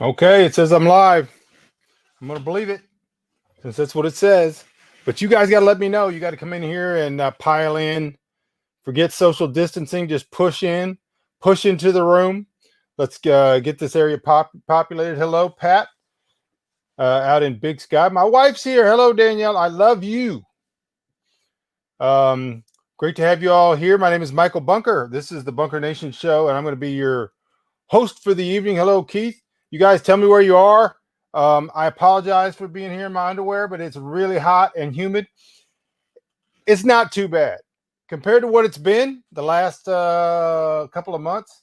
Okay, it says I'm live. I'm going to believe it since that's what it says. But you guys got to let me know. You got to come in here and pile in. Forget social distancing. Just push into the room. Let's get this area populated. Hello, Pat, out in Big Sky. My wife's here. Hello, Danielle. I love you. Great to have you all here. My name is Michael Bunker. This is the Bunker Nation Show, and I'm going to be your host for the evening. Hello, Keith. You guys tell me where you are. I apologize for being here in my underwear, but it's really hot and humid. It's not too bad compared to what it's been the last couple of months.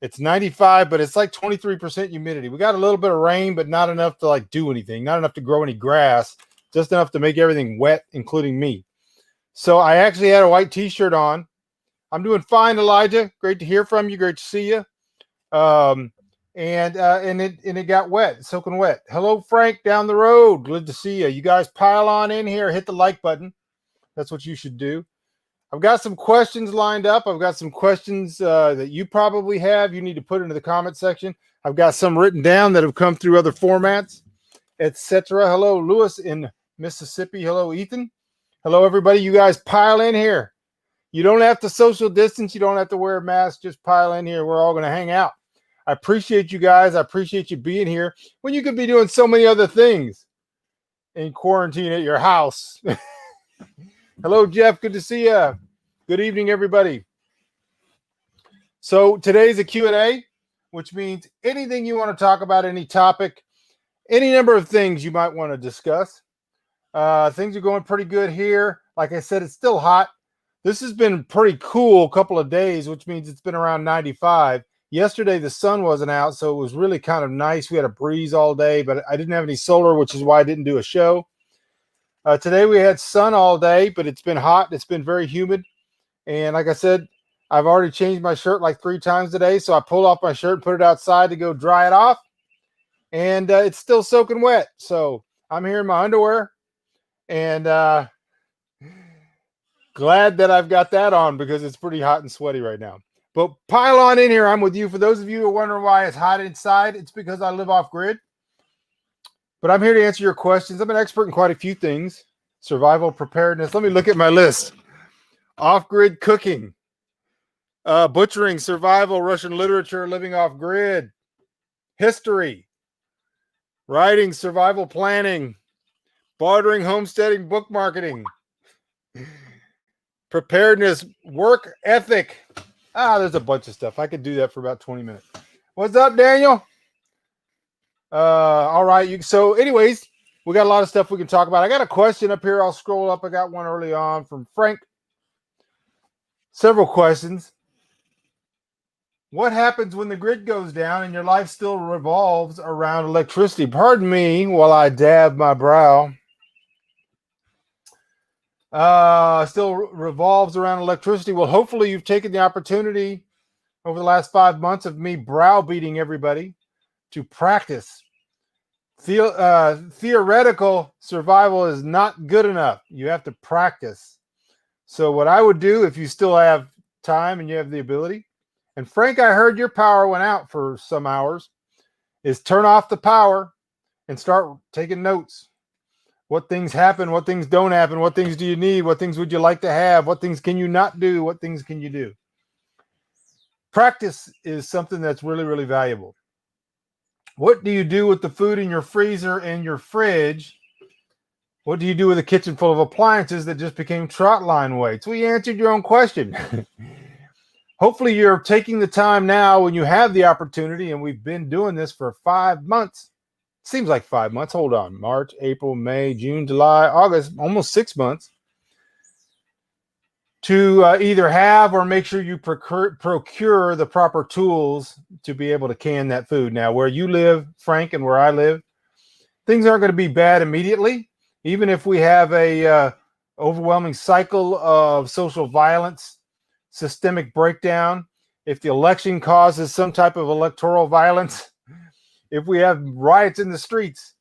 It's 95, but it's like 23% humidity. We got a little bit of rain, but not enough to like do anything, not enough to grow any grass, just enough to make everything wet, including me. So I actually had a white t-shirt on. I'm doing fine, Elijah. Great to hear from you. Great to see you. And it got wet, soaking wet. Hello, Frank, down the road. Good to see you. You guys pile on in here. Hit the like button. That's what you should do. I've got some questions lined up. I've got some questions that you probably have. You need to put into the comment section. I've got some written down that have come through other formats, etc. Hello, Lewis in Mississippi. Hello, Ethan. Hello, everybody. You guys pile in here. You don't have to social distance. You don't have to wear a mask. Just pile in here. We're all going to hang out. I appreciate you guys. I appreciate you being here when you could be doing so many other things in quarantine at your house. Hello, Jeff. Good to see you. Good evening, everybody. So today's a Q&A, which means anything you want to talk about, any topic, any number of things you might want to discuss. Things are going pretty good here. Like I said, it's still hot. This has been pretty cool a couple of days, which means it's been around 95. Yesterday, the sun wasn't out, so it was really kind of nice. We had a breeze all day, but I didn't have any solar, which is why I didn't do a show. Today, we had sun all day, but it's been hot. It's been very humid. And like I said, I've already changed my shirt like 3 times today, so I pulled off my shirt and put it outside to go dry it off. And it's still soaking wet. So I'm here in my underwear. And glad that I've got that on because it's pretty hot and sweaty right now. But pile on in here. I'm with you. For those of you who are wondering why it's hot inside, it's because I live off grid. But I'm here to answer your questions. I'm an expert in quite a few things. Survival, preparedness. Let me look at my list. Off-grid cooking. Butchering, survival, Russian literature, living off grid. History. Writing, survival planning. Bartering, homesteading, book marketing. Preparedness, work ethic. There's a bunch of stuff. I could do that for about 20 minutes. What's up, Daniel? All right. So anyways, we got a lot of stuff we can talk about. I got a question up here. I'll scroll up. I got one early on from Frank. Several questions. What happens when the grid goes down and your life still revolves around electricity? Pardon me while I dab my brow. Still revolves around electricity. Well, hopefully you've taken the opportunity over the last 5 months of me browbeating everybody to practice. Theoretical survival is not good enough. You have to practice. So what I would do if you still have time and you have the ability, and Frank, I heard your power went out for some hours, is turn off the power and start taking notes. What things happen, what things don't happen, what things do you need, what things would you like to have, what things can you not do, what things can you do. Practice is something that's really, really valuable. What do you do with the food in your freezer and your fridge? What do you do with a kitchen full of appliances that just became trot line weights? Well, you answered your own question. Hopefully you're taking the time now when you have the opportunity, and we've been doing this for 5 months. Seems like 5 months. Hold on. March, April, May, June, July, August, almost 6 months. To either have or make sure you procure the proper tools to be able to can that food. Now, where you live, Frank, and where I live, things aren't going to be bad immediately. Even if we have a overwhelming cycle of social violence, systemic breakdown, if the election causes some type of electoral violence, if we have riots in the streets,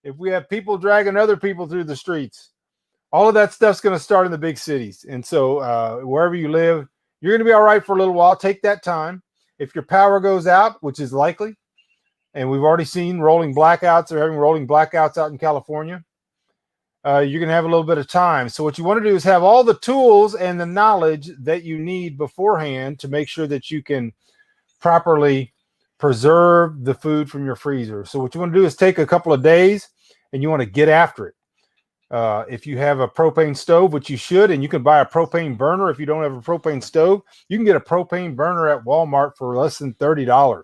if we have people dragging other people through the streets, all of that stuff's going to start in the big cities. And so wherever you live, you're going to be all right for a little while. Take that time. If your power goes out, which is likely, And we've already seen rolling blackouts. They're having rolling blackouts out in California. You're going to have a little bit of time. So what you want to do is have all the tools and the knowledge that you need beforehand to make sure that you can properly preserve the food from your freezer. So what you want to do is take a couple of days and you want to get after it. If you have a propane stove, which you should, and you can buy a propane burner. If you don't have a propane stove, you can get a propane burner at Walmart for less than $30.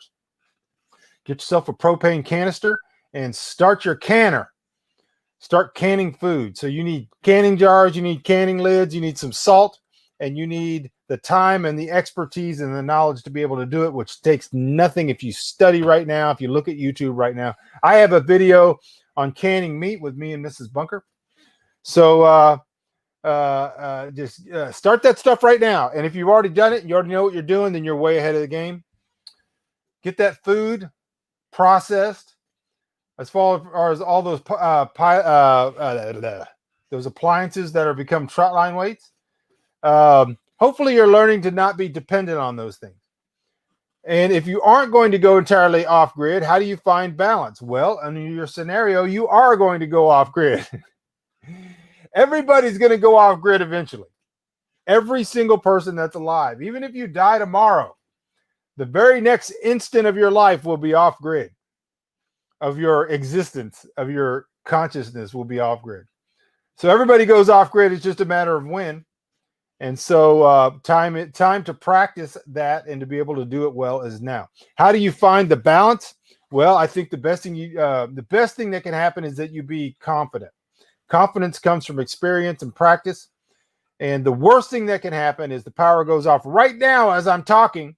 Get yourself a propane canister and start your canner. Start canning food. So you need canning jars, you need canning lids, you need some salt, and you need the time and the expertise and the knowledge to be able to do it, which takes nothing if you study right now, if you look at YouTube right now. I have a video on canning meat with me and Mrs. Bunker. So just start that stuff right now. And if you've already done it and you already know what you're doing, then you're way ahead of the game. Get that food processed as far as all those those appliances that are become trot line weights. Hopefully you're learning to not be dependent on those things. And if you aren't going to go entirely off grid, how do you find balance? Well, under your scenario, you are going to go off grid. Everybody's going to go off grid eventually. Every single person that's alive, even if you die tomorrow, the very next instant of your life will be off grid. Of your existence, of your consciousness will be off grid. So everybody goes off grid. It's just a matter of when. And so time to practice that and to be able to do it well is now. How do you find the balance? Well, I think the best thing that can happen is that you be confident. Confidence comes from experience and practice. And the worst thing that can happen is the power goes off right now as I'm talking.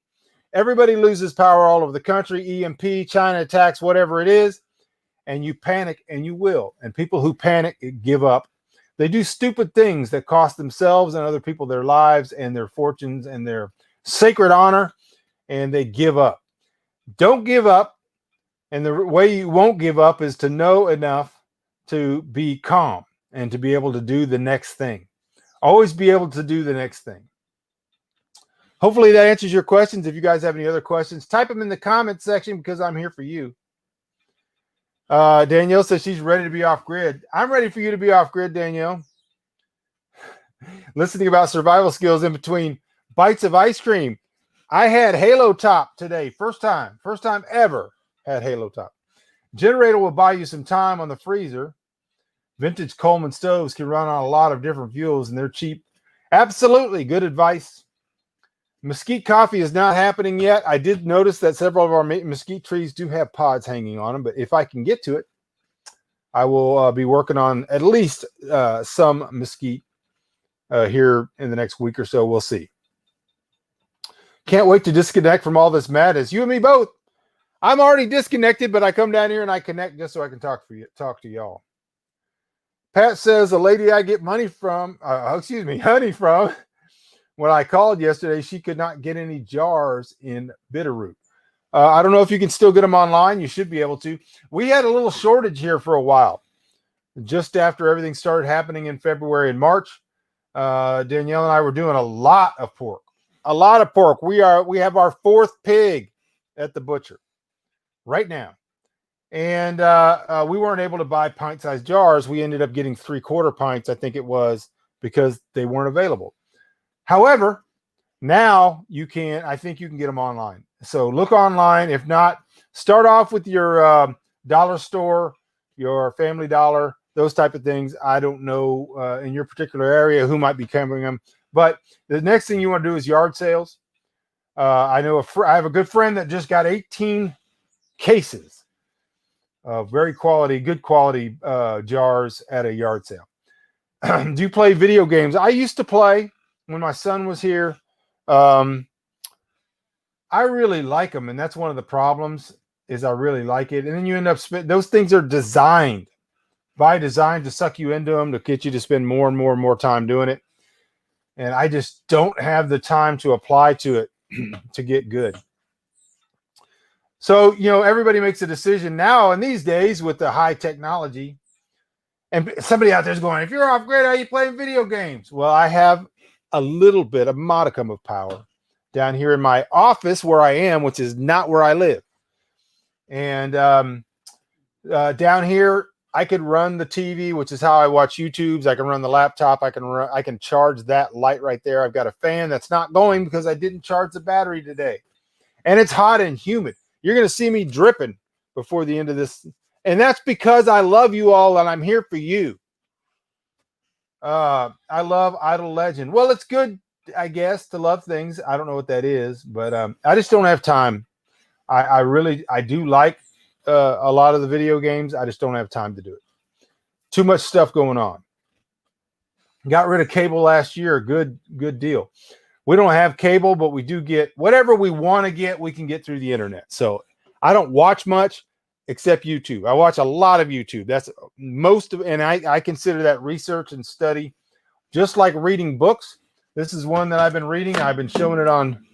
Everybody loses power all over the country, EMP, China attacks, whatever it is, and you panic, and you will. And people who panic give up. They do stupid things that cost themselves and other people their lives and their fortunes and their sacred honor, and they give up. Don't give up. And the way you won't give up is to know enough to be calm and to be able to do the next thing. Always be able to do the next thing. Hopefully that answers your questions. If you guys have any other questions, type them in the comment section because I'm here for you. Danielle says she's ready to be off grid. I'm ready for you to be off grid, Danielle. Listening about survival skills in between bites of ice cream. I had Halo Top today. First time ever had Halo Top. Generator will buy you some time on the freezer. Vintage Coleman stoves can run on a lot of different fuels and they're cheap. Absolutely. Good advice. Mesquite coffee is not happening yet. I did notice that several of our mesquite trees do have pods hanging on them, but if I can get to it, I will be working on at least some mesquite here in the next week or so. We'll see. Can't wait to disconnect from all this madness. You and me both. I'm already disconnected, but I come down here and I connect just so I can talk to y'all. Pat says the lady I get honey from, when I called yesterday, she could not get any jars in Bitterroot. I don't know if you can still get them online. You should be able to. We had a little shortage here for a while. Just after everything started happening in February and March, Danielle and I were doing a lot of pork. A lot of pork. We have our fourth pig at the butcher right now. And we weren't able to buy pint-sized jars. We ended up getting 3/4 pints, I think it was, because they weren't available. However, now I think you can get them online. So look online. If not, start off with your dollar store, your Family Dollar, those type of things. I don't know in your particular area who might be carrying them. But the next thing you want to do is yard sales. I know I have a good friend that just got 18 cases of good quality jars at a yard sale. Do you play video games? I used to play. When my son was here, I really like them, and that's one of the problems is I really like it. And then you end up those things are designed by design to suck you into them, to get you to spend more and more and more time doing it. And I just don't have the time to apply to it to get good. So, everybody makes a decision now in these days with the high technology. And somebody out there's going, if you're off grid, how are you playing video games? Well, I have a modicum of power down here in my office where I am, which is not where I live. And down here, I could run the TV, which is how I watch YouTubes. I can run the laptop. I can charge that light right there. I've got a fan that's not going because I didn't charge the battery today. And it's hot and humid. You're going to see me dripping before the end of this. And that's because I love you all and I'm here for you. I love Idle Legend. Well, it's good, I guess, to love things. I don't know what that is, but I just don't have time. I do like a lot of the video games. I just don't have time to do it. Too much stuff going on. Got rid of cable last year. Good deal. We don't have cable, but we do get whatever we want to get, we can get through the internet. So I don't watch much except YouTube. I watch a lot of YouTube. That's most of, and I consider that research and study, just like reading books. This is one that I've been reading. I've been showing it on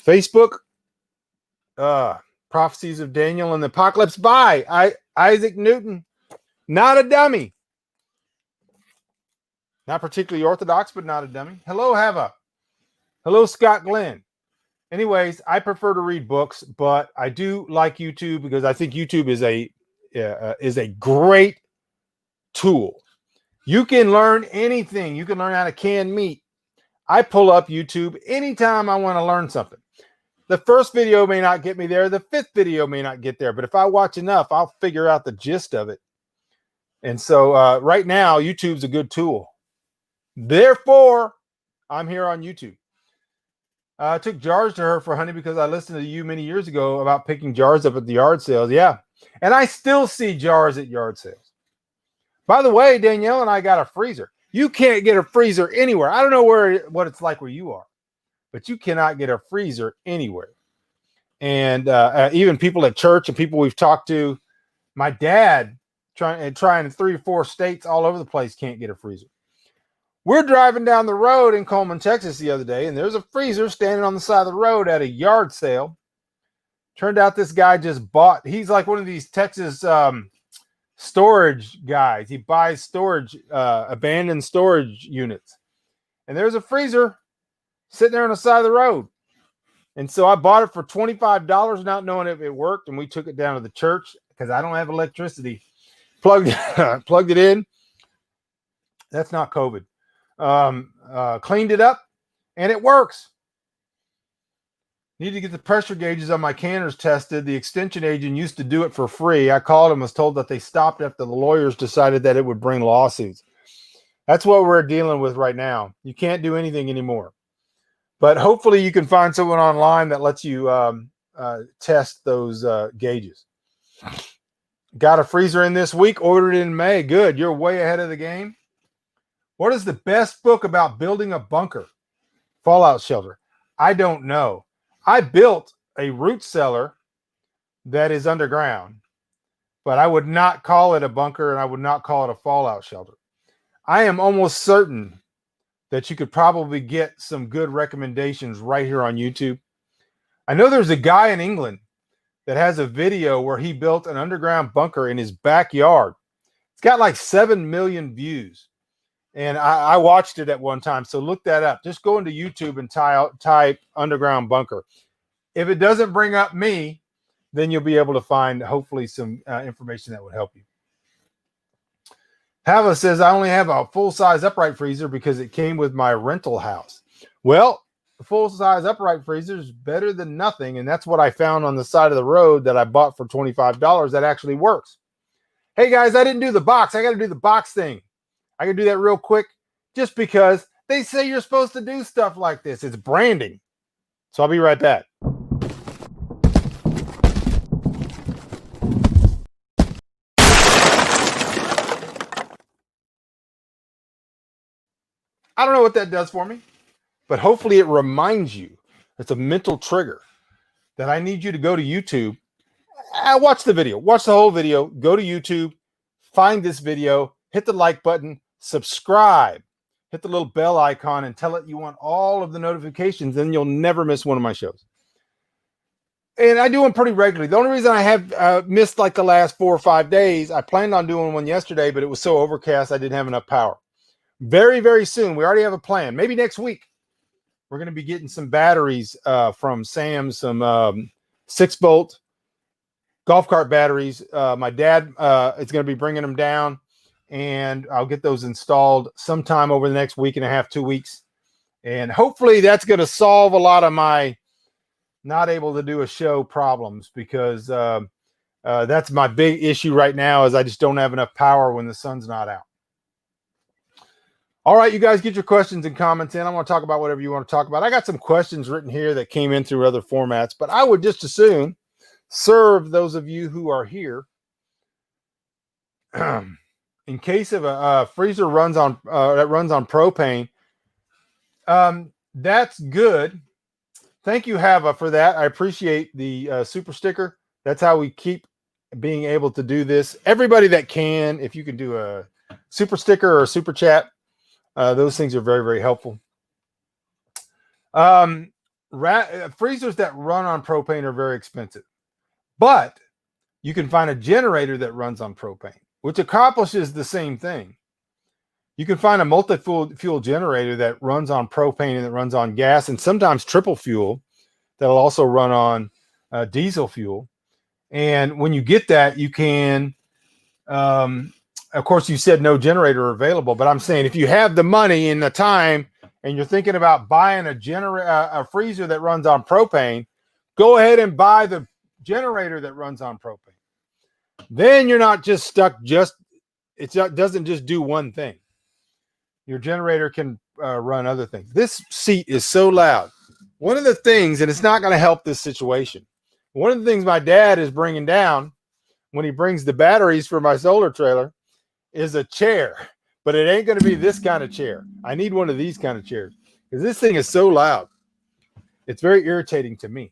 Facebook. Prophecies of Danielle and the Apocalypse by Isaac Newton. Not a dummy. Not particularly orthodox, but not a dummy. Hello, Hava. Hello, Scott Glenn. Anyways, I prefer to read books, but I do like YouTube because I think YouTube is a great tool. You can learn anything. You can learn how to can meat. I pull up YouTube anytime I want to learn something. The first video may not get me there. The fifth video may not get there. But if I watch enough, I'll figure out the gist of it. And so right now, YouTube's a good tool. Therefore, I'm here on YouTube. I took jars to her for honey because I listened to you many years ago about picking jars up at the yard sales. Yeah. And I still see jars at yard sales. By the way, Danielle and I got a freezer. You can't get a freezer anywhere. I don't know what it's like where you are, but you cannot get a freezer anywhere. And even people at church and people we've talked to, my dad trying 3 or 4 states all over the place can't get a freezer. We're driving down the road in Coleman, Texas the other day, and there's a freezer standing on the side of the road at a yard sale. Turned out this guy just bought, he's like one of these Texas storage guys. He buys storage, abandoned storage units. And there's a freezer sitting there on the side of the road. And so I bought it for $25, not knowing if it worked, and we took it down to the church because I don't have electricity. Plugged it in. That's not COVID. Cleaned it up, and it works. Need to get the pressure gauges on my canners tested. The extension agent used to do it for free. I called and was told that they stopped after the lawyers decided that it would bring lawsuits. That's what we're dealing with right now. You can't do anything anymore. But hopefully you can find someone online that lets you test those gauges. Got a freezer in this week, ordered it in May. Good. You're way ahead of the game. What is the best book about building a bunker? Fallout shelter. I don't know. I built a root cellar that is underground, but I would not call it a bunker and I would not call it a fallout shelter. I am almost certain that you could probably get some good recommendations right here on YouTube. I know there's a guy in England that has a video where he built an underground bunker in his backyard. It's got like 7 million views. And I watched it at one time. So look that up. Just go into YouTube and type underground bunker. If it doesn't bring up me, then you'll be able to find hopefully some information that would help you. Hava says, I only have a full-size upright freezer because it came with my rental house. Well, the full-size upright freezer is better than nothing. And that's what I found on the side of the road that I bought for $25 that actually works. Hey, guys, I didn't do the box. I got to do the box thing. I can do that real quick just because they say you're supposed to do stuff like this. It's branding. So I'll be right back. I don't know what that does for me, but hopefully it reminds you. It's a mental trigger that I need you to go to YouTube. Watch the video. Watch the whole video. Go to YouTube. Find this video. Hit the like button. Subscribe, hit the little bell icon and tell it you want all of the notifications, then you'll never miss one of my shows. And I do them pretty regularly. The only reason I have missed like the last 4 or 5 days, I planned on doing one yesterday, but it was so overcast I didn't have enough power. Very, very soon. We already have a plan. Maybe next week we're going to be getting some batteries from Sam, some 6-volt golf cart batteries. My dad is going to be bringing them down, and I'll get those installed sometime over the next week and a half, 2 weeks. And hopefully that's going to solve a lot of my not able to do a show problems, because that's my big issue right now, is I just don't have enough power when the sun's not out. All right, you guys, get your questions and comments in. I want to talk about whatever you want to talk about. I got some questions written here that came in through other formats, but I would just as soon serve those of you who are here. In case of a freezer runs on that runs on propane, that's good. Thank you, Hava, for that. I appreciate the super sticker. That's how we keep being able to do this. Everybody that can, if you can do a super sticker or a super chat, those things are very, very helpful. Freezers that run on propane are very expensive, but you can find a generator that runs on propane, which accomplishes the same thing. You can find a multi-fuel generator that runs on propane and that runs on gas, and sometimes triple fuel that'll also run on diesel fuel. And when you get that, you can, of course, you said no generator available, but I'm saying if you have the money and the time and you're thinking about buying a freezer that runs on propane, go ahead and buy the generator that runs on propane. Then you're not just stuck, it doesn't just do one thing. Your generator can run other things. This seat is so loud. One of the things, and it's not going to help this situation, one of the things my dad is bringing down when he brings the batteries for my solar trailer is a chair, but it ain't going to be this kind of chair. I need one of these kind of chairs, because this thing is so loud. It's very irritating to me.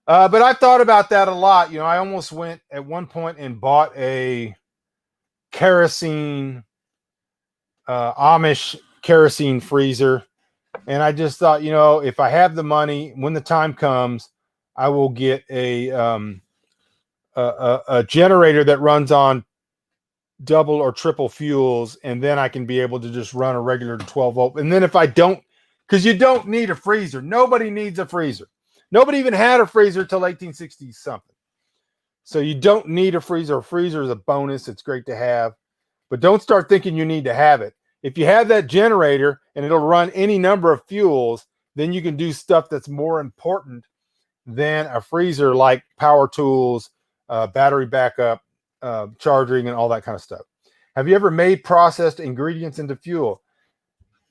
But I thought about that a lot. You know, I almost went at one point and bought a kerosene, Amish kerosene freezer. And I just thought, you know, if I have the money, when the time comes, I will get a generator that runs on double or triple fuels, and then I can be able to just run a regular 12 volt. And then if I don't, because you don't need a freezer. Nobody needs a freezer. Nobody even had a freezer till 1860 something. So you don't need a freezer. A freezer is a bonus. It's great to have, but don't start thinking you need to have it. If you have that generator and it'll run any number of fuels, then you can do stuff that's more important than a freezer, like power tools, battery backup, charging, and all that kind of stuff. Have you ever made processed ingredients into fuel?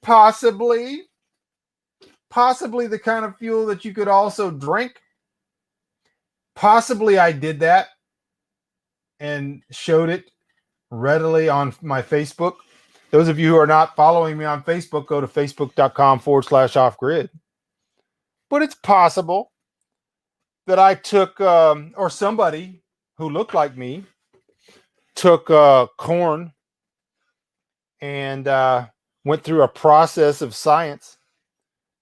Possibly the kind of fuel that you could also drink. Possibly I did that and showed it readily on my Facebook. Those of you who are not following me on Facebook, go to facebook.com/offgrid. But it's possible that I took, or somebody who looked like me took corn and went through a process of science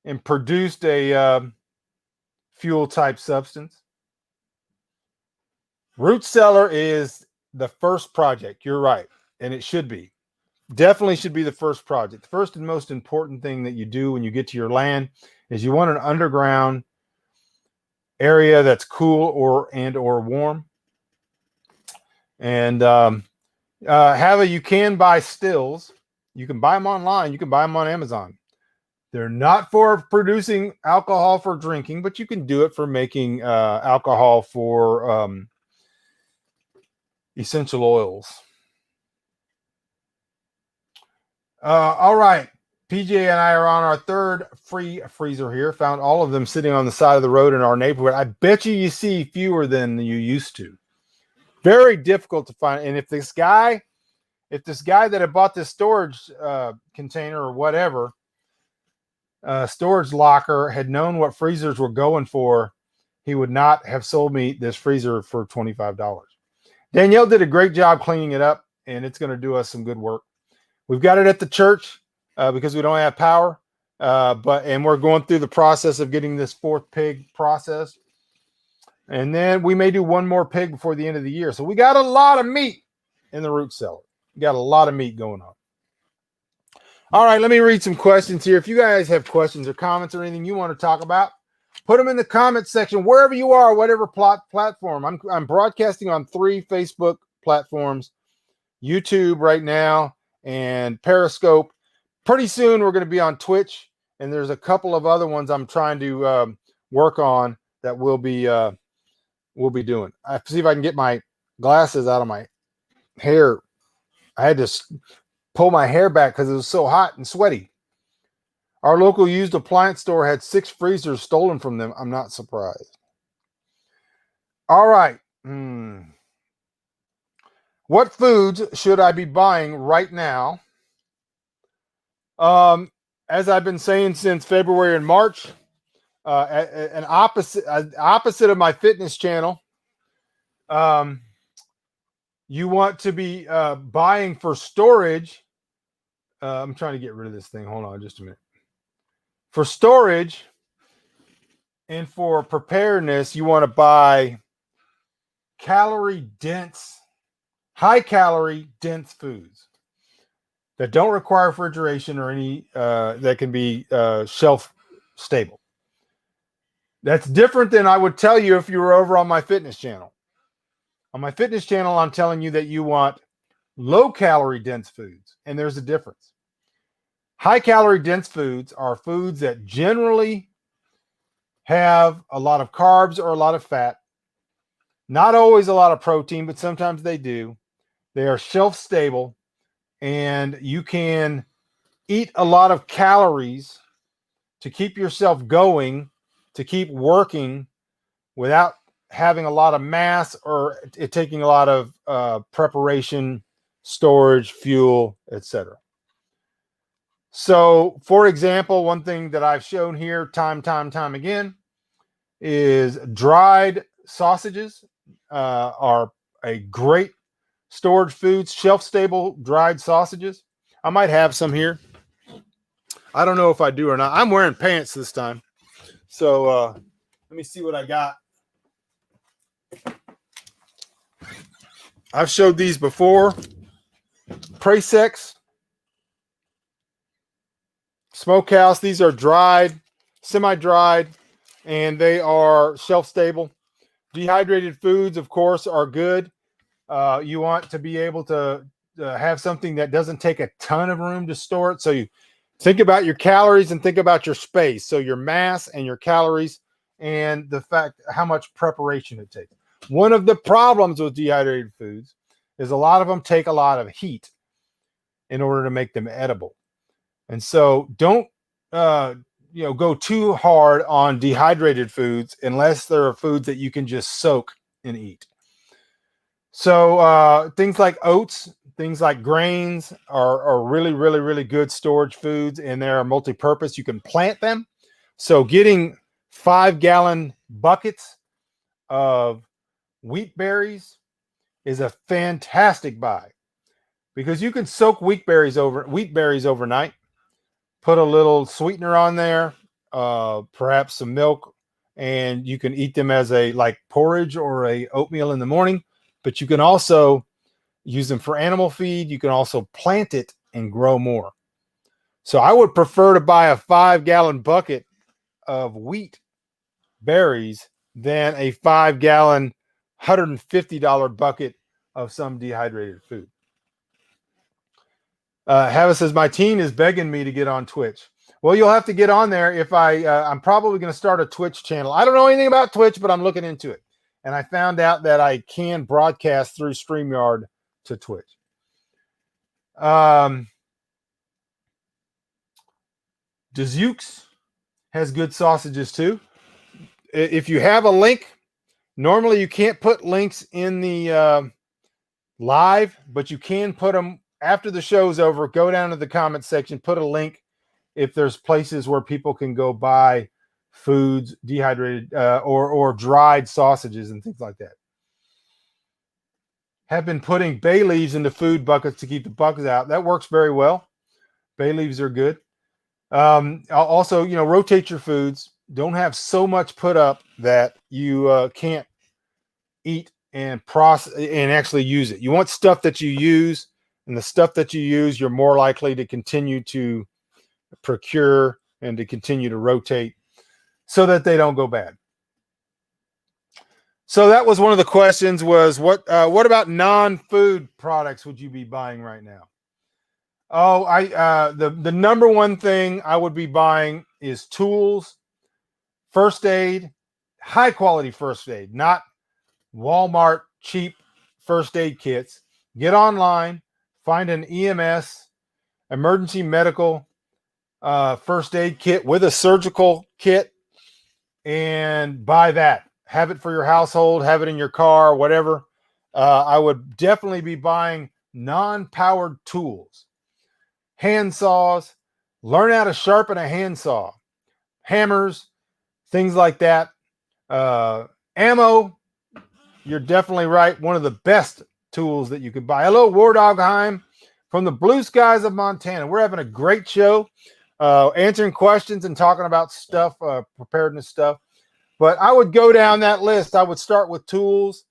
and produced a fuel type substance. Root cellar is the first project. You're right. And it should be. Definitely should be the first project. The first and most important thing that you do when you get to your land is you want an underground area that's cool or warm. And you can buy stills. You can buy them online. You can buy them on Amazon. They're not for producing alcohol for drinking, but you can do it for making alcohol for essential oils. All right. PJ and I are on our third free freezer here. Found all of them sitting on the side of the road in our neighborhood. I bet you see fewer than you used to. Very difficult to find. And if this guy that had bought this storage container or whatever, storage locker, had known what freezers were going for, he would not have sold me this freezer for $25. Danielle did a great job cleaning it up, and it's going to do us some good work. We've got it at the church because we don't have power, and we're going through the process of getting this fourth pig processed. And then we may do one more pig before the end of the year. So we got a lot of meat in the root cellar. We got a lot of meat going on. All right, let me read some questions here. If you guys have questions or comments or anything you want to talk about, Put them in the comment section, wherever you are, whatever platform. I'm broadcasting on 3 Facebook platforms, YouTube right now, and Periscope. Pretty soon we're going to be on Twitch, and there's a couple of other ones I'm trying to work on that we'll be doing. I see if I can get my glasses out of my hair. I had to pull my hair back because it was so hot and sweaty. Our local used appliance store had 6 freezers stolen from them. I'm not surprised. All right. What foods should I be buying right now? As I've been saying since February and March, an opposite of my fitness channel, you want to be buying for storage. I'm trying to get rid of this thing. Hold on just a minute. For storage and for preparedness, you want to buy high calorie dense foods that don't require refrigeration or any that can be shelf stable. That's different than I would tell you if you were over on my fitness channel. On my fitness channel, I'm telling you that you want low calorie dense foods, and there's a difference. High calorie dense foods are foods that generally have a lot of carbs or a lot of fat, not always a lot of protein, but sometimes they do. They are shelf stable, and you can eat a lot of calories to keep yourself going, to keep working without having a lot of mass or it taking a lot of preparation, storage, fuel, etc. So, for example, one thing that I've shown here time again is dried sausages are a great storage foods, shelf-stable dried sausages. I might have some here. I don't know if I do or not. I'm wearing pants this time. So let me see what I got. I've showed these before. Prasex Smokehouse. These are dried, semi-dried, and they are shelf-stable. Dehydrated foods, of course, are good. You want to be able to have something that doesn't take a ton of room to store it. So you think about your calories and think about your space. So your mass and your calories and the fact how much preparation it takes. One of the problems with dehydrated foods is a lot of them take a lot of heat in order to make them edible. And so don't go too hard on dehydrated foods unless there are foods that you can just soak and eat. So things like oats, things like grains are really good storage foods, and they're multi-purpose. You can plant them. So getting 5-gallon buckets of wheat berries is a fantastic buy because you can soak wheat berries overnight, put a little sweetener on there, perhaps some milk, and you can eat them as a like porridge or a oatmeal in the morning. But you can also use them for animal feed. You can also plant it and grow more. So I would prefer to buy a 5-gallon bucket of wheat berries than a 5-gallon, $150 bucket of some dehydrated food. Hava says, my teen is begging me to get on Twitch. Well, you'll have to get on there if I'm probably going to start a Twitch channel. I don't know anything about Twitch, but I'm looking into it. And I found out that I can broadcast through StreamYard to Twitch. Dazukes has good sausages too. If you have a link, normally you can't put links in the live, but you can put them after the show's over. Go down to the comment section, put a link if there's places where people can go buy foods, dehydrated or dried sausages and things like that. Have been putting bay leaves into food buckets to keep the bugs out. That works very well. Bay leaves are good. Also, rotate your foods. Don't have so much put up that you can't eat and process and actually use it. You want stuff that you use, and the stuff that you use, you're more likely to continue to procure and to continue to rotate. so that they don't go bad. So that was one of the questions was what about non-food products would you be buying right now? Oh, the number one thing I would be buying is tools, first aid, high quality first aid, not Walmart cheap first aid kits. Get online, find an EMS, emergency medical first aid kit with a surgical kit, and buy that. Have it for your household, have it in your car, whatever. I would definitely be buying non-powered tools, hand saws, learn how to sharpen a handsaw, hammers, things like that. Ammo, you're definitely right. One of the best tools that you could buy. Hello, War Dogheim from the blue skies of Montana. We're having a great show, answering questions and talking about stuff, preparedness stuff. But I would go down that list. I would start with tools,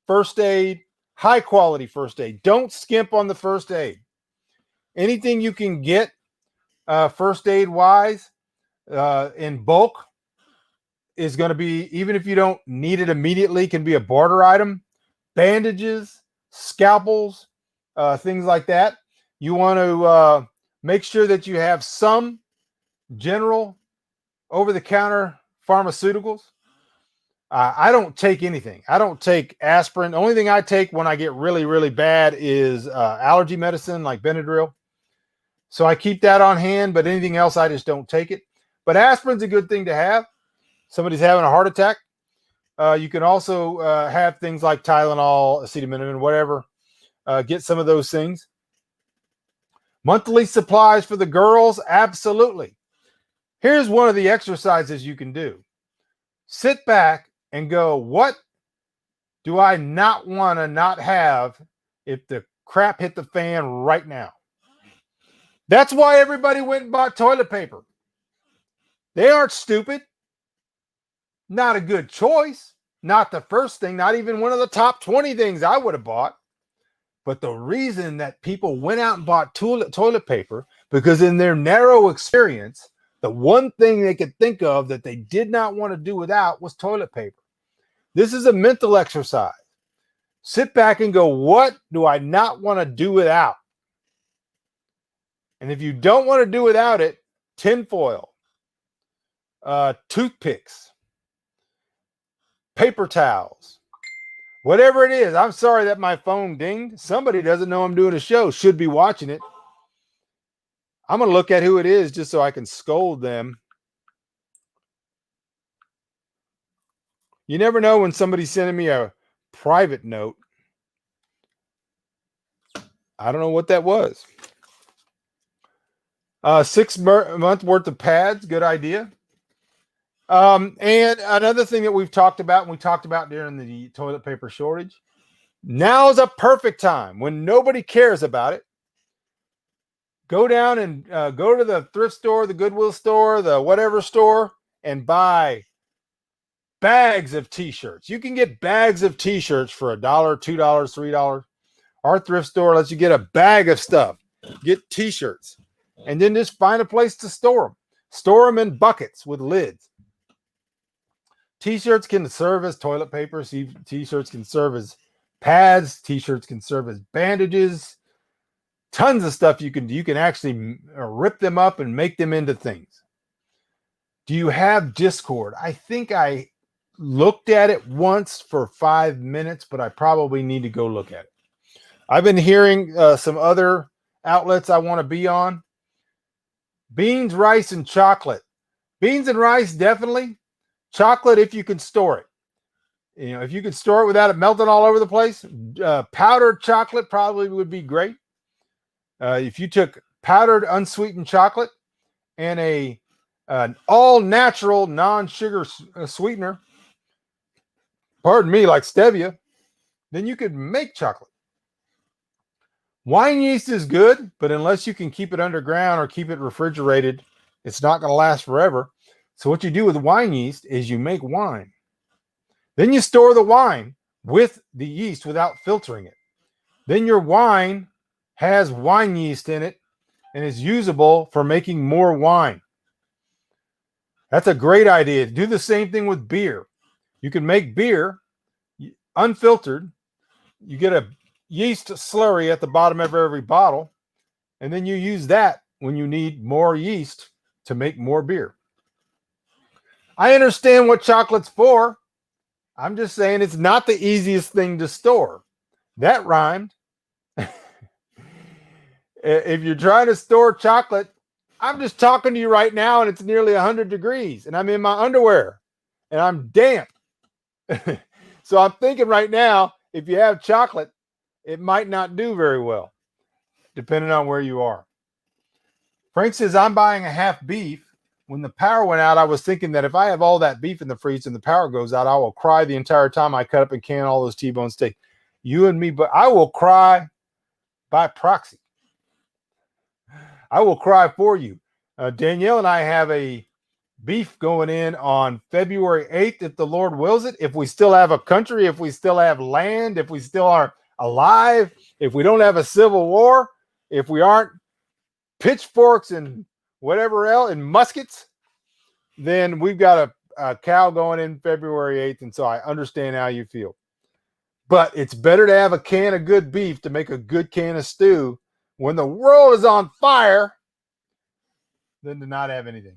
first aid, high quality first aid. Don't skimp on the first aid. Anything you can get first aid wise in bulk is going to be, even if you don't need it immediately, can be a barter item. Bandages, scalpels, things like that. You want to make sure that you have some general over-the-counter pharmaceuticals. I don't take anything. I don't take aspirin. The only thing I take when I get really, really bad is allergy medicine like Benadryl. So I keep that on hand, but anything else, I just don't take it. But aspirin's a good thing to have. Somebody's having a heart attack. You can also have things like Tylenol, acetaminophen, whatever. Get some of those things. Monthly supplies for the girls, absolutely. Here's one of the exercises you can do. Sit back and go, what do I not want to not have if the crap hit the fan right now? That's why everybody went and bought toilet paper. They aren't stupid. Not a good choice. Not the first thing, not even one of the top 20 things I would have bought. But the reason that people went out and bought toilet paper, because in their narrow experience, the one thing they could think of that they did not want to do without was toilet paper. This is a mental exercise. Sit back and go, what do I not want to do without? And if you don't want to do without it, tinfoil, toothpicks, paper towels, whatever it is. I'm sorry that my phone dinged. Somebody doesn't know I'm doing a show, should be watching it. I'm going to look at who it is just so I can scold them. You never know when somebody's sending me a private note. I don't know what that was. 6 month worth of pads. Good idea. And another thing that we've talked about, and we talked about during the toilet paper shortage, now is a perfect time when nobody cares about it. Go down and go to the thrift store, the Goodwill store, the whatever store, and buy bags of t-shirts. You can get bags of t-shirts for $1, $2, $3. Our thrift store lets you get a bag of stuff. Get t-shirts. And then just find a place to store them. Store them in buckets with lids. T-shirts can serve as toilet paper. T-shirts can serve as pads. T-shirts can serve as bandages. Tons of stuff you can do. You can actually rip them up and make them into things. Do you have Discord? I think I looked at it once for 5 minutes, but I probably need to go look at it. I've been hearing some other outlets I want to be on. Beans, rice, and chocolate. Beans and rice, definitely. Chocolate, if you can store it. You know, if you could store it without it melting all over the place, powdered chocolate probably would be great. If you took powdered unsweetened chocolate and an all-natural non-sugar sweetener, pardon me, like stevia, then you could make chocolate. Wine yeast is good, but unless you can keep it underground or keep it refrigerated, it's not going to last forever. So what you do with wine yeast is you make wine. Then you store the wine with the yeast without filtering it. Then your wine has wine yeast in it and is usable for making more wine. That's a great idea. Do the same thing with beer. You can make beer unfiltered. You get a yeast slurry at the bottom of every bottle, and then you use that when you need more yeast to make more beer. I understand what chocolate's for. I'm just saying it's not the easiest thing to store. That rhymed. If you're trying to store chocolate, I'm just talking to you right now and it's nearly 100 degrees and I'm in my underwear and I'm damp. So I'm thinking right now, if you have chocolate, it might not do very well, depending on where you are. Frank says, I'm buying a half beef. When the power went out, I was thinking that if I have all that beef in the freezer and the power goes out, I will cry the entire time I cut up and can all those T-bone steaks. You and me, but I will cry by proxy. I will cry for you. Danielle and I have a beef going in on February 8th, if the Lord wills it. If we still have a country, if we still have land, if we still are alive, if we don't have a civil war, if we aren't pitchforks and whatever else and muskets, then we've got a cow going in February 8th. And so I understand how you feel. But it's better to have a can of good beef to make a good can of stew when the world is on fire than to not have anything.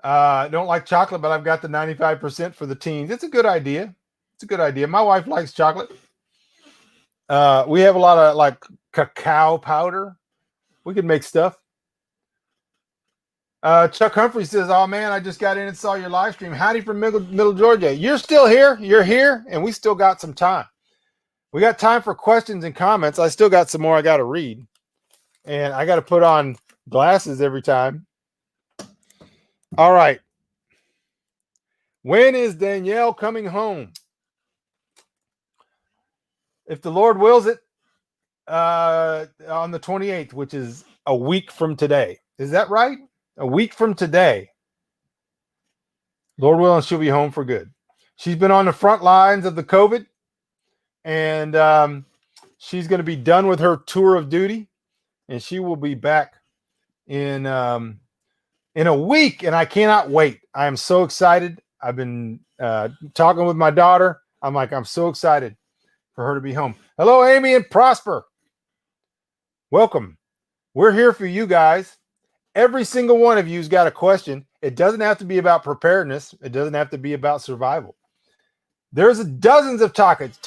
Don't like chocolate, but I've got the 95% for the teens. It's a good idea. It's a good idea. My wife likes chocolate. We have a lot of like cacao powder. We could make stuff. Chuck Humphrey says, oh man, I just got in and saw your live stream. Howdy from Middle Georgia. You're still here. You're here. And we still got some time. We got time for questions and comments. I still got some more I got to read. And I got to put on glasses every time. All right. When is Danielle coming home? If the Lord wills it, on the 28th, which is a week from today. Is that right? A week from today. Lord willing, she'll be home for good. She's been on the front lines of the COVID, and she's going to be done with her tour of duty, and she will be back in a week, and I cannot wait. I am so excited. I've been talking with my daughter. I'm so excited for her to be home. Hello, Amy and Prosper. Welcome. We're here for you guys. Every single one of you's got a question. It doesn't have to be about preparedness. It doesn't have to be about survival. There's dozens of topics.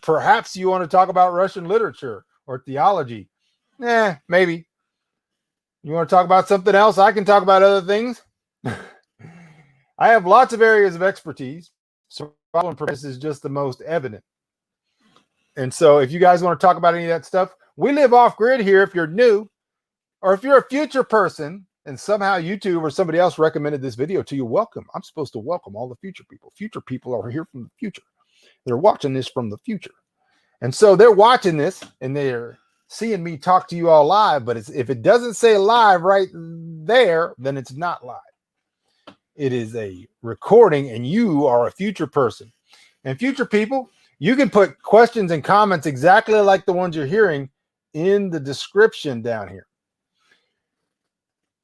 Perhaps you want to talk about Russian literature or theology. Maybe. You want to talk about something else? I can talk about other things. I have lots of areas of expertise. Survival and preparedness is just the most evident. And so if you guys want to talk about any of that stuff, we live off grid here. If you're new, or if you're a future person and somehow YouTube or somebody else recommended this video to you, welcome. I'm supposed to welcome all the future people. Future people are here from the future. They're watching this from the future. And so they're watching this and they're seeing me talk to you all live. But if it doesn't say live right there, then it's not live. It is a recording and you are a future person. And future people, you can put questions and comments exactly like the ones you're hearing in the description down here.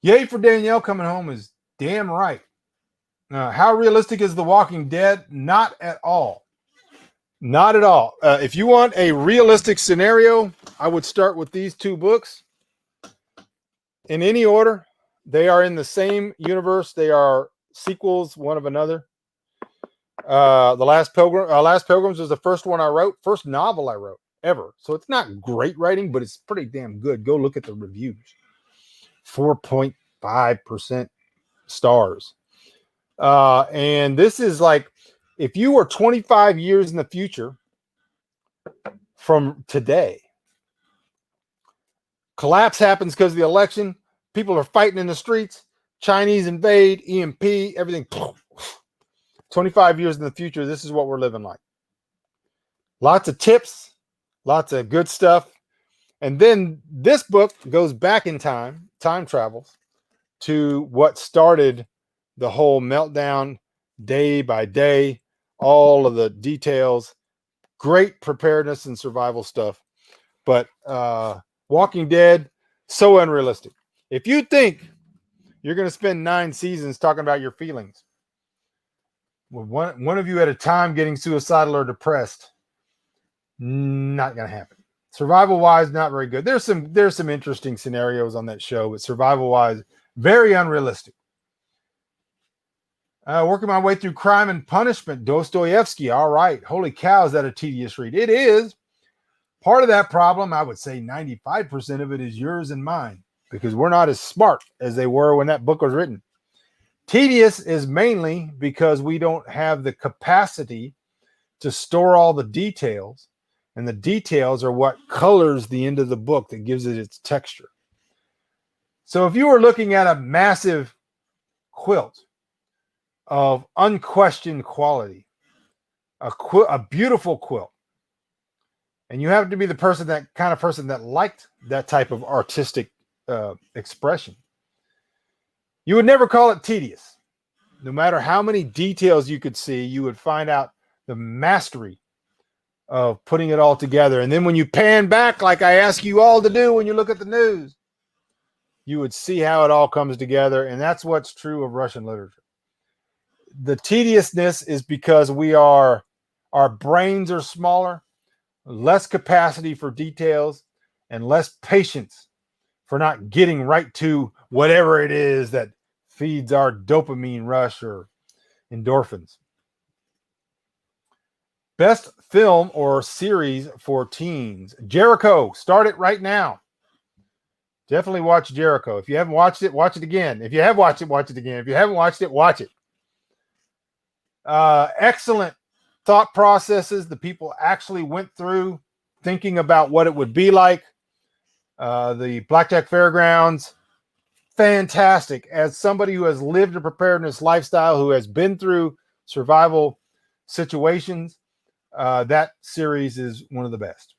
Yay for Danielle coming home is damn right. How realistic is The Walking Dead? Not at all. Not at all. If you want a realistic scenario, I would start with these two books. In any order, they are in the same universe. They are sequels, one of another. The Last Pilgrims was the first one I wrote, first novel I wrote ever. So it's not great writing, but it's pretty damn good. Go look at the reviews. 4.5% stars. And this is like, if you were 25 years in the future from today, collapse happens because of the election, people are fighting in the streets, Chinese invade, EMP, everything. 25 years in the future, this is what we're living like. Lots of tips, lots of good stuff. And then this book goes back in time travels to what started the whole meltdown day by day, all of the details, great preparedness and survival stuff. But Walking Dead, so unrealistic. If you think You're going to spend 9 seasons talking about your feelings. With one of you at a time getting suicidal or depressed. Not going to happen. Survival wise, not very good. There's some interesting scenarios on that show, but survival wise, very unrealistic. Working my way through Crime and Punishment, Dostoevsky. All right. Holy cow, is that a tedious read? It is. Part of that problem, I would say 95% of it is yours and mine, because we're not as smart as they were when that book was written. Tedious is mainly because we don't have the capacity to store all the details, and the details are what colors the end of the book that gives it its texture. So if you were looking at a massive quilt of unquestioned quality, a beautiful quilt, and you happen to be the kind of person that liked that type of artistic expression, you would never call it tedious. No matter how many details you could see, you would find out the mastery of putting it all together. And then when you pan back, like I ask you all to do when you look at the news, you would see how it all comes together. And that's what's true of Russian literature. The tediousness is because our brains are smaller, less capacity for details, and less patience for not getting right to whatever it is that feeds our dopamine rush or endorphins. Best film or series for teens. Jericho. Start it right now. Definitely watch Jericho. If you haven't watched it, watch it again. If you have watched it, watch it again. If you haven't watched it, watch it. Excellent thought processes the people actually went through thinking about what it would be like. The Blackjack Fairgrounds, fantastic. As somebody who has lived a preparedness lifestyle, who has been through survival situations, that series is one of the best.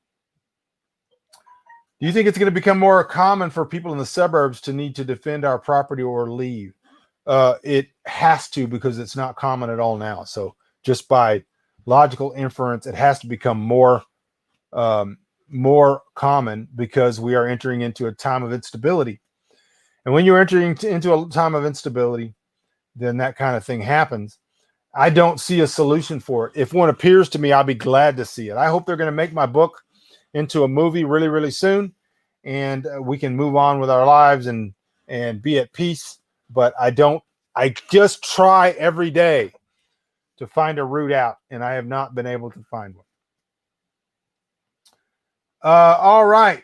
Do you think it's going to become more common for people in the suburbs to need to defend our property or leave? It has to, because it's not common at all now. So just by logical inference, it has to become more common, because we are entering into a time of instability. And when you're entering into a time of instability, then that kind of thing happens. I don't see a solution for it. If one appears to me, I'll be glad to see it. I hope they're going to make my book into a movie really, really soon, and we can move on with our lives and be at peace. But I just try every day to find a route out, and I have not been able to find one. All right.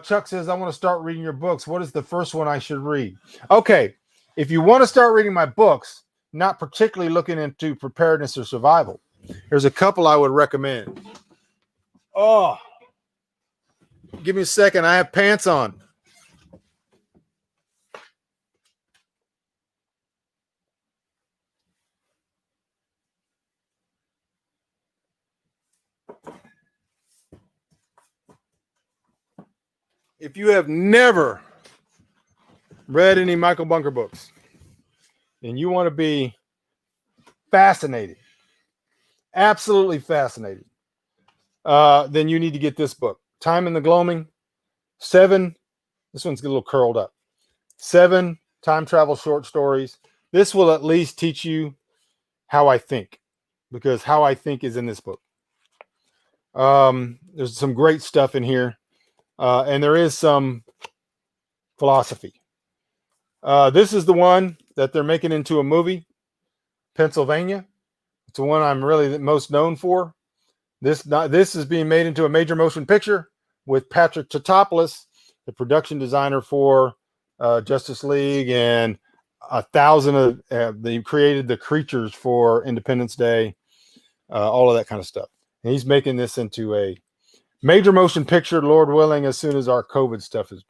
Chuck says, I want to start reading your books. What is the first one I should read? Okay. If you want to start reading my books, not particularly looking into preparedness or survival, there's a couple I would recommend. Oh, give me a second. I have pants on. If you have never read any Michael Bunker books and you want to be fascinated, absolutely fascinated, then you need to get this book, Time in the Gloaming. 7, this one's a little curled up. 7 time travel short stories. This will at least teach you how I think, because how I think is in this book. There's some great stuff in here, and there is some philosophy. This is the one that they're making into a movie, Pennsylvania. It's the one I'm really most known for. This is being made into a major motion picture with Patrick Tatopoulos, the production designer for Justice League and 1,000 of they created the creatures for Independence Day, all of that kind of stuff. And he's making this into a major motion picture, Lord willing, as soon as our COVID stuff is.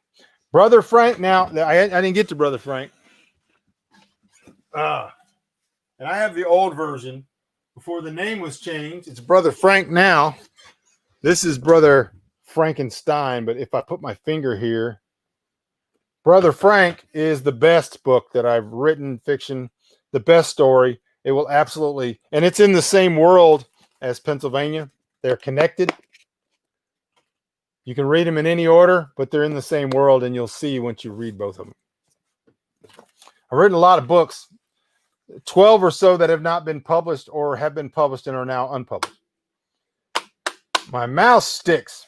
Brother Frank. Now, I didn't get to Brother Frank. And I have the old version before the name was changed. It's Brother Frank now. This is Brother Frankenstein, but if I put my finger here, Brother Frank is the best book that I've written, fiction, the best story. It will absolutely, and it's in the same world as Pennsylvania. They're connected. You can read them in any order, but they're in the same world, and you'll see once you read both of them. I've written a lot of books, 12 or so that have not been published or have been published and are now unpublished. My mouse sticks.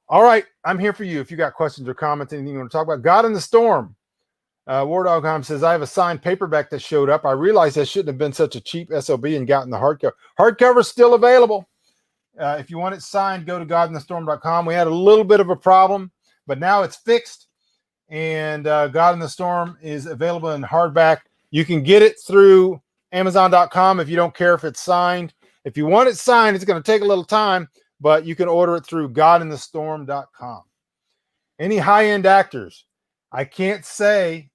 All right, I'm here for you. If you got questions or comments, anything you want to talk about. God in the Storm. War Dogheim says, I have a signed paperback that showed up. I realized I shouldn't have been such a cheap SOB and gotten the hardcover. Hardcover is still available. If you want it signed, go to godinthestorm.com. We had a little bit of a problem, but now it's fixed. And God in the Storm is available in hardback. You can get it through Amazon.com if you don't care if it's signed. If you want it signed, it's going to take a little time, but you can order it through godinthestorm.com. Any high-end actors? I can't say.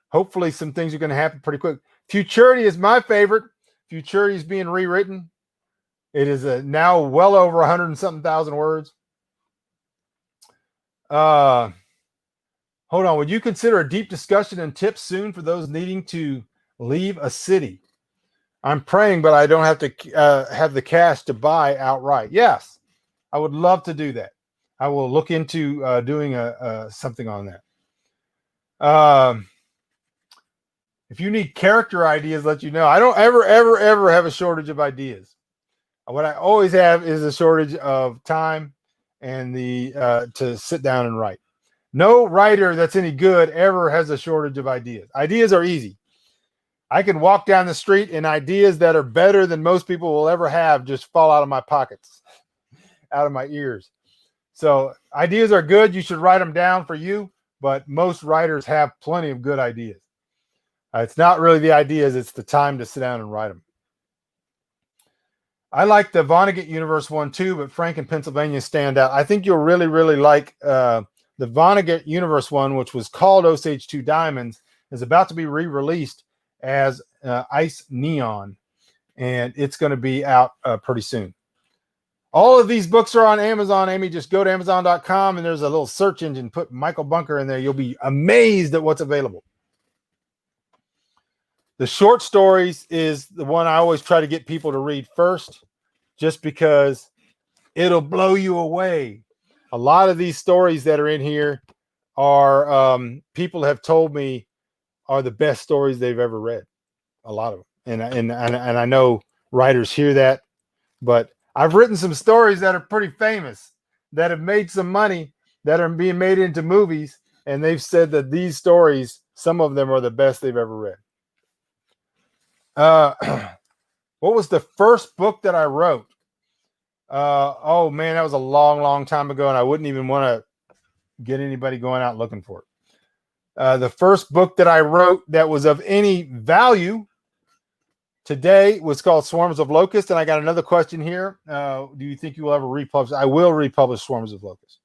Hopefully some things are going to happen pretty quick. Futurity is my favorite. Futurity is being rewritten. It is now well over 100 and something thousand words. Hold on. Would you consider a deep discussion and tips soon for those needing to leave a city? I'm praying, but I don't have to have the cash to buy outright. Yes, I would love to do that. I will look into doing something on that. If you need character ideas, let you know. I don't ever have a shortage of ideas. What I always have is a shortage of time and to sit down and write. No writer that's any good ever has a shortage of ideas. Ideas are easy. I can walk down the street and ideas that are better than most people will ever have just fall out of my pockets, out of my ears. So ideas are good. You should write them down for you, but most writers have plenty of good ideas. It's not really the ideas, it's the time to sit down and write them. I like the Vonnegut Universe one too, but Frank in Pennsylvania stand out. I think you'll really, really like the Vonnegut Universe one, which was called Osage 2 Diamonds, is about to be re-released as Ice Neon, and it's going to be out pretty soon. All of these books are on Amazon, Amy. Just go to Amazon.com, and there's a little search engine. Put Michael Bunker in there. You'll be amazed at what's available. The short stories is the one I always try to get people to read first, just because it'll blow you away. A lot of these stories that are in here are people have told me are the best stories they've ever read. A lot of them, and I know writers hear that, but I've written some stories that are pretty famous, that have made some money, that are being made into movies, and they've said that these stories, some of them are the best they've ever read. What was the first book that I wrote? Oh man, that was a long time ago, and I wouldn't even want to get anybody going out looking for it. The first book that I wrote that was of any value today was called Swarms of Locusts, and I got another question here. Do you think you will ever republish? I will republish Swarms of Locusts,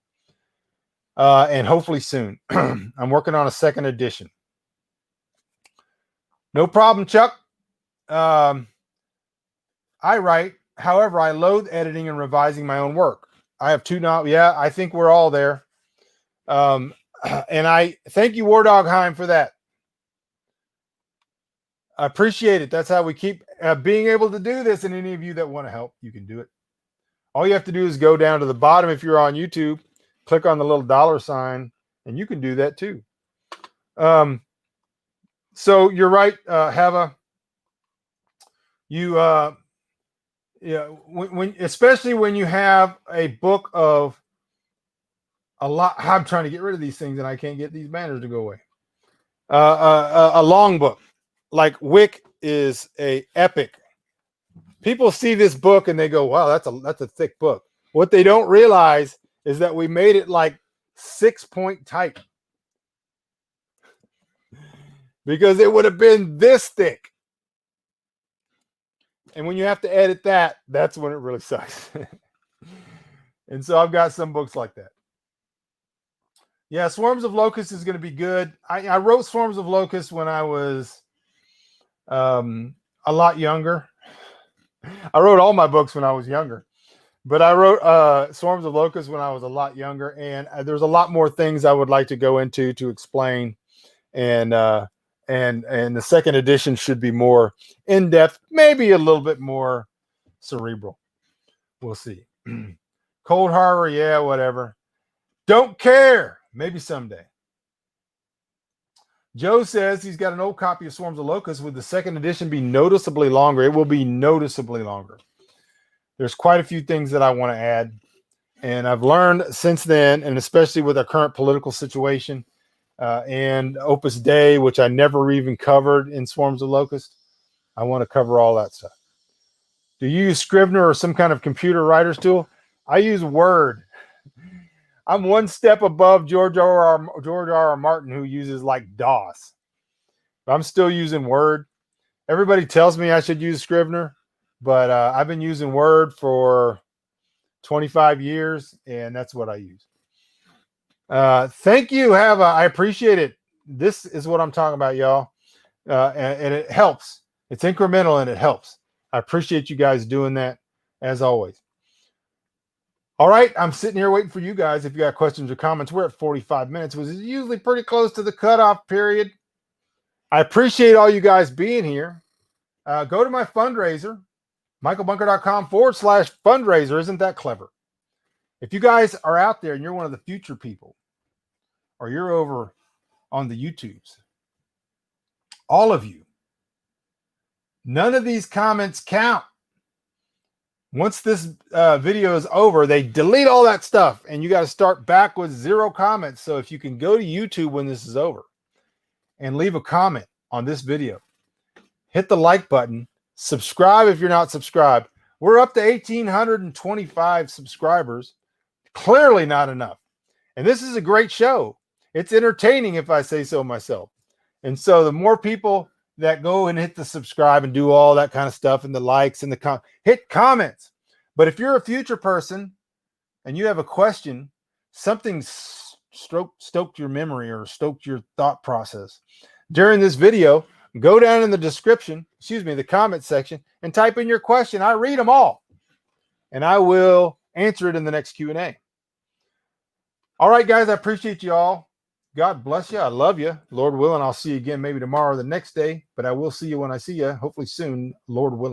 and hopefully soon. I'm working on a second edition. No problem, Chuck. I write. However, I loathe editing and revising my own work. I have two novels. Yeah, I think we're all there. And I thank you, War Dogheim, for that. I appreciate it. That's how we keep being able to do this. And any of you that want to help, you can do it. All you have to do is go down to the bottom if you're on YouTube, click on the little $sign, and you can do that too. So you're right, Hava. Especially when you have a book of a lot. I'm trying to get rid of these things and I can't get these banners to go away. A long book like Wick is a epic. People see this book and they go, wow, that's a thick book. What they don't realize is that we made it like 6-point type, because it would have been this thick. And when you have to edit that, that's when it really sucks. And so I've got some books like that. Yeah, Swarms of Locusts is going to be good. I wrote Swarms of Locusts when I was a lot younger. I wrote all my books when I was younger. But I wrote Swarms of Locusts when I was a lot younger. And there's a lot more things I would like to go into to explain. And the second edition should be more in-depth, maybe a little bit more cerebral. We'll see. Cold Harbor, yeah, whatever. Don't care. Maybe someday. Joe says he's got an old copy of Swarms of Locusts. Would the second edition be noticeably longer? It will be noticeably longer. There's quite a few things that I want to add. And I've learned since then, and especially with our current political situation and Opus Dei, which I never even covered in Swarms of Locusts, I want to cover all that stuff. Do you use Scrivener or some kind of computer writer's tool? I use Word. I'm one step above George R.R. Martin, who uses like DOS. But I'm still using Word. Everybody tells me I should use Scrivener, but I've been using Word for 25 years, and that's what I use. Thank you, Hava. I appreciate it. This is what I'm talking about, y'all. And it helps. It's incremental, and it helps. I appreciate you guys doing that, as always. All right, I'm sitting here waiting for you guys. If you got questions or comments, we're at 45 minutes, which is usually pretty close to the cutoff period. I appreciate all you guys being here. Go to my fundraiser, michaelbunker.com/fundraiser. Isn't that clever? If you guys are out there and you're one of the future people, or you're over on the YouTubes, all of you, none of these comments count. Once this video is over, they delete all that stuff, and you got to start back with 0 comments. So if you can go to YouTube when this is over and leave a comment on this video, hit the like button, subscribe if you're not subscribed. We're up to 1,825 subscribers. Clearly not enough. And this is a great show. It's entertaining, if I say so myself. And so the more people that go and hit the subscribe and do all that kind of stuff, and the likes and the hit comments. But if you're a future person and you have a question, something stoked your memory or stoked your thought process during this video, go down in the description, the comment section, and type in your question. I read them all, and I will answer it in the next Q&A. All right, guys, I appreciate you all. God bless you. I love you. Lord willing, I'll see you again maybe tomorrow or the next day, but I will see you when I see you, hopefully soon, Lord willing.